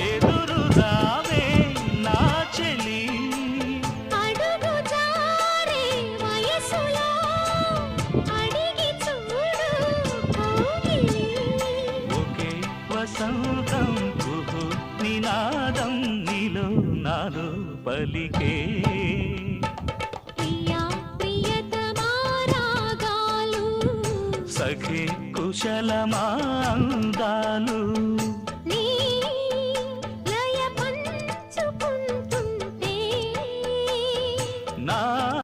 ఎదురు రావే నా చెలి అడుగు జారే వయసులో అడిగి చూడు కౌగిలి ఒకే వసంతం కుహు నినాదం నీలో నాలో పలికే ప్రియా ప్రియతమా రాగాలు సఖి కుశలమా అందాలు